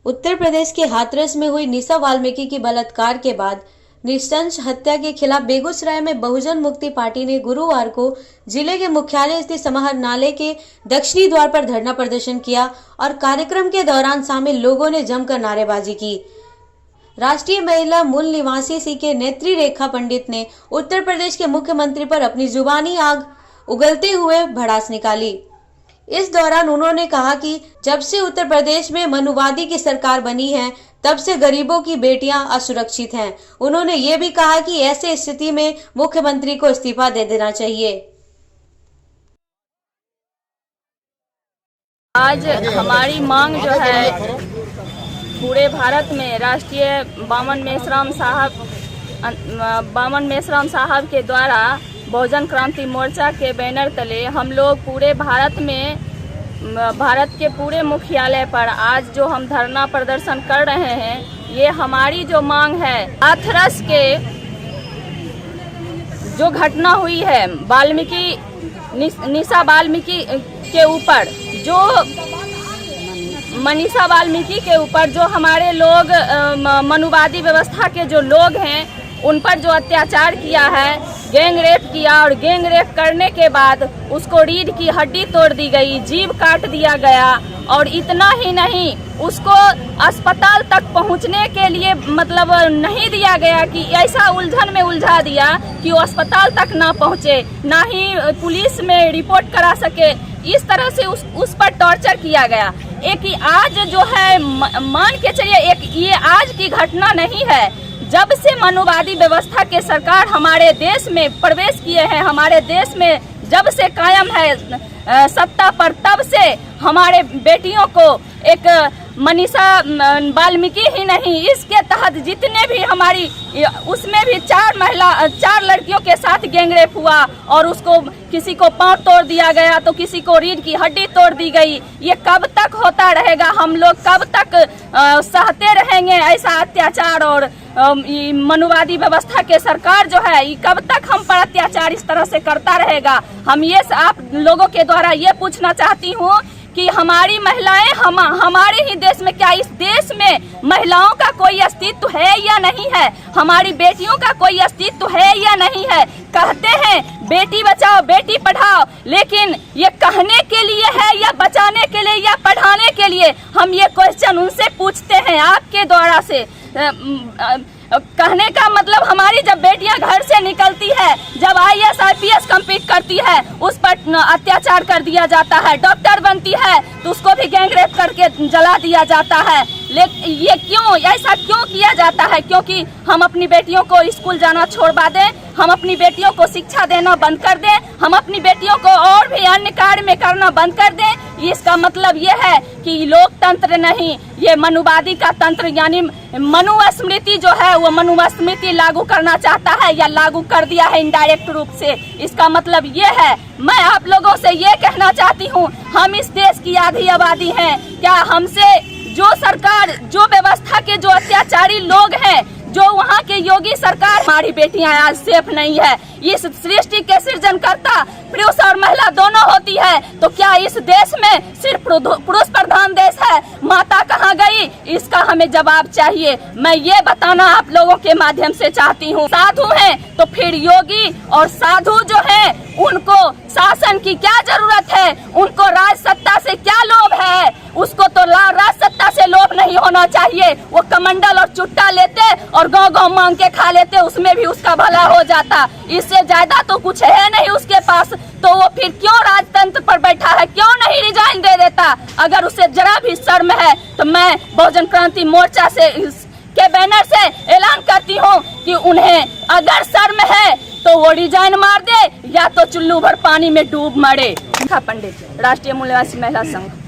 उत्तर प्रदेश के हाथरस में हुई निशा वाल्मीकि की बलात्कार के बाद नृशंस हत्या के खिलाफ बेगूसराय में बहुजन मुक्ति पार्टी ने गुरुवार को जिले के मुख्यालय स्थित समाहरणालय के दक्षिणी द्वार पर धरना प्रदर्शन किया और कार्यक्रम के दौरान शामिल लोगों ने जमकर नारेबाजी की। राष्ट्रीय महिला मूल निवासी सी के नेत्री रेखा पंडित ने उत्तर प्रदेश के मुख्यमंत्री पर अपनी जुबानी आग उगलते हुए भड़ास निकाली। इस दौरान उन्होंने कहा कि जब से उत्तर प्रदेश में मनुवादी की सरकार बनी है तब से गरीबों की बेटियां असुरक्षित हैं। उन्होंने ये भी कहा कि ऐसे स्थिति में मुख्यमंत्री को इस्तीफा दे देना चाहिए। आज हमारी मांग जो है पूरे भारत में राष्ट्रीय बामन मेश्राम साहब के द्वारा बहुजन क्रांति मोर्चा के बैनर तले हम लोग पूरे भारत के पूरे मुख्यालय पर आज जो हम धरना प्रदर्शन कर रहे हैं, ये हमारी जो मांग है हाथरस के जो घटना हुई है निशा वाल्मीकि के ऊपर, जो मनीषा वाल्मीकि के ऊपर जो हमारे लोग मनुवादी व्यवस्था के जो लोग हैं उन पर जो अत्याचार किया है, गैंग रेप किया और गैंग रेप करने के बाद उसको रीढ़ की हड्डी तोड़ दी गई, जीभ काट दिया गया और इतना ही नहीं उसको अस्पताल तक पहुंचने के लिए मतलब नहीं दिया गया कि ऐसा उलझन में उलझा दिया कि वो अस्पताल तक ना पहुंचे, ना ही पुलिस में रिपोर्ट करा सके। इस तरह से उस पर टॉर्चर किया गया। एक ही आज जो है मान के चलिए एक ये आज की घटना नहीं है। जब से मनुवादी व्यवस्था के सरकार हमारे देश में प्रवेश किए हैं, हमारे देश में जब से कायम है सत्ता पर, तब से हमारे बेटियों को एक मनीषा वाल्मीकि ही नहीं, इसके तहत जितने भी हमारी उसमें भी चार लड़कियों के साथ गैंगरेप हुआ और उसको किसी को पांव तोड़ दिया गया तो किसी को रीढ़ की हड्डी तोड़ दी गई। ये कब तक होता रहेगा? हम लोग कब तक सहते रहेंगे ऐसा अत्याचार? और मनुवादी व्यवस्था के सरकार जो है कब तक हम पर अत्याचार इस तरह से करता रहेगा? हम ये आप लोगों के द्वारा ये पूछना चाहती हूँ कि हमारी महिलाएं हमारे ही देश में, क्या इस देश में महिलाओं का कोई अस्तित्व है या नहीं है? हमारी बेटियों का कोई अस्तित्व है या नहीं है? कहते हैं बेटी बचाओ बेटी पढ़ाओ, लेकिन ये कहने के लिए है या बचाने के लिए या पढ़ाने के लिए? हम ये क्वेश्चन उनसे पूछते हैं आपके द्वारा से। कहने का मतलब हमारी जब बेटियां घर से निकलती है, जब IAS IPS कंप्लीट करती है, उस पर अत्याचार कर दिया जाता है। डॉक्टर बनती है तो उसको भी गैंगरेप करके जला दिया जाता है। लेकिन ये क्यों, ऐसा क्यों किया जाता है? क्योंकि हम अपनी बेटियों को स्कूल जाना छोड़वा दें, हम अपनी बेटियों को शिक्षा देना बंद कर दें, हम अपनी बेटियों को और भी अन्य कार्य में करना बंद कर दें। इसका मतलब ये है कि लोकतंत्र नहीं, ये मनुवादी का तंत्र यानी मनुस्मृति जो है वो मनुस्मृति लागू करना चाहता है या लागू कर दिया है इनडायरेक्ट रूप से। इसका मतलब ये है, मैं आप लोगों से ये कहना चाहती हूँ, हम इस देश की आधी आबादी हैं। क्या हमसे जो सरकार, जो व्यवस्था के जो अत्याचारी लोग हैं, जो वहाँ के योगी सरकार, हमारी बेटियां आज सेफ नहीं है। इस सृष्टि के सृजनकर्ता पुरुष और महिला दोनों होती है, तो क्या इस देश में सिर्फ पुरुष प्रधान देश है? माता कहाँ गई? इसका हमें जवाब चाहिए। मैं ये बताना आप लोगों के माध्यम से चाहती हूँ, साधु हैं तो फिर योगी और साधु जो हैं उनको शासन की क्या जरूरत है? उनको राज सत्ता से क्या लोभ है? उसको तो राज सत्ता से लोभ नहीं होना चाहिए। वो कमंडल और चुट्टा लेते और गांव मांग के खा लेते, उसमें भी उसका भला हो जाता। इससे ज्यादा तो कुछ है नहीं उसके पास, तो वो फिर क्यों राजतंत्र पर बैठा है? क्यों नहीं रिजाइन दे देता? अगर उसे जरा भी शर्म है तो मैं बहुजन क्रांति मोर्चा से के बैनर से ऐलान करती हूँ कि उन्हें अगर शर्म है तो वो रिजाइन मार दे या तो चुल्लू भर पानी में डूब मरे। पंडित, राष्ट्रीय मूल निवासी महिला संघ।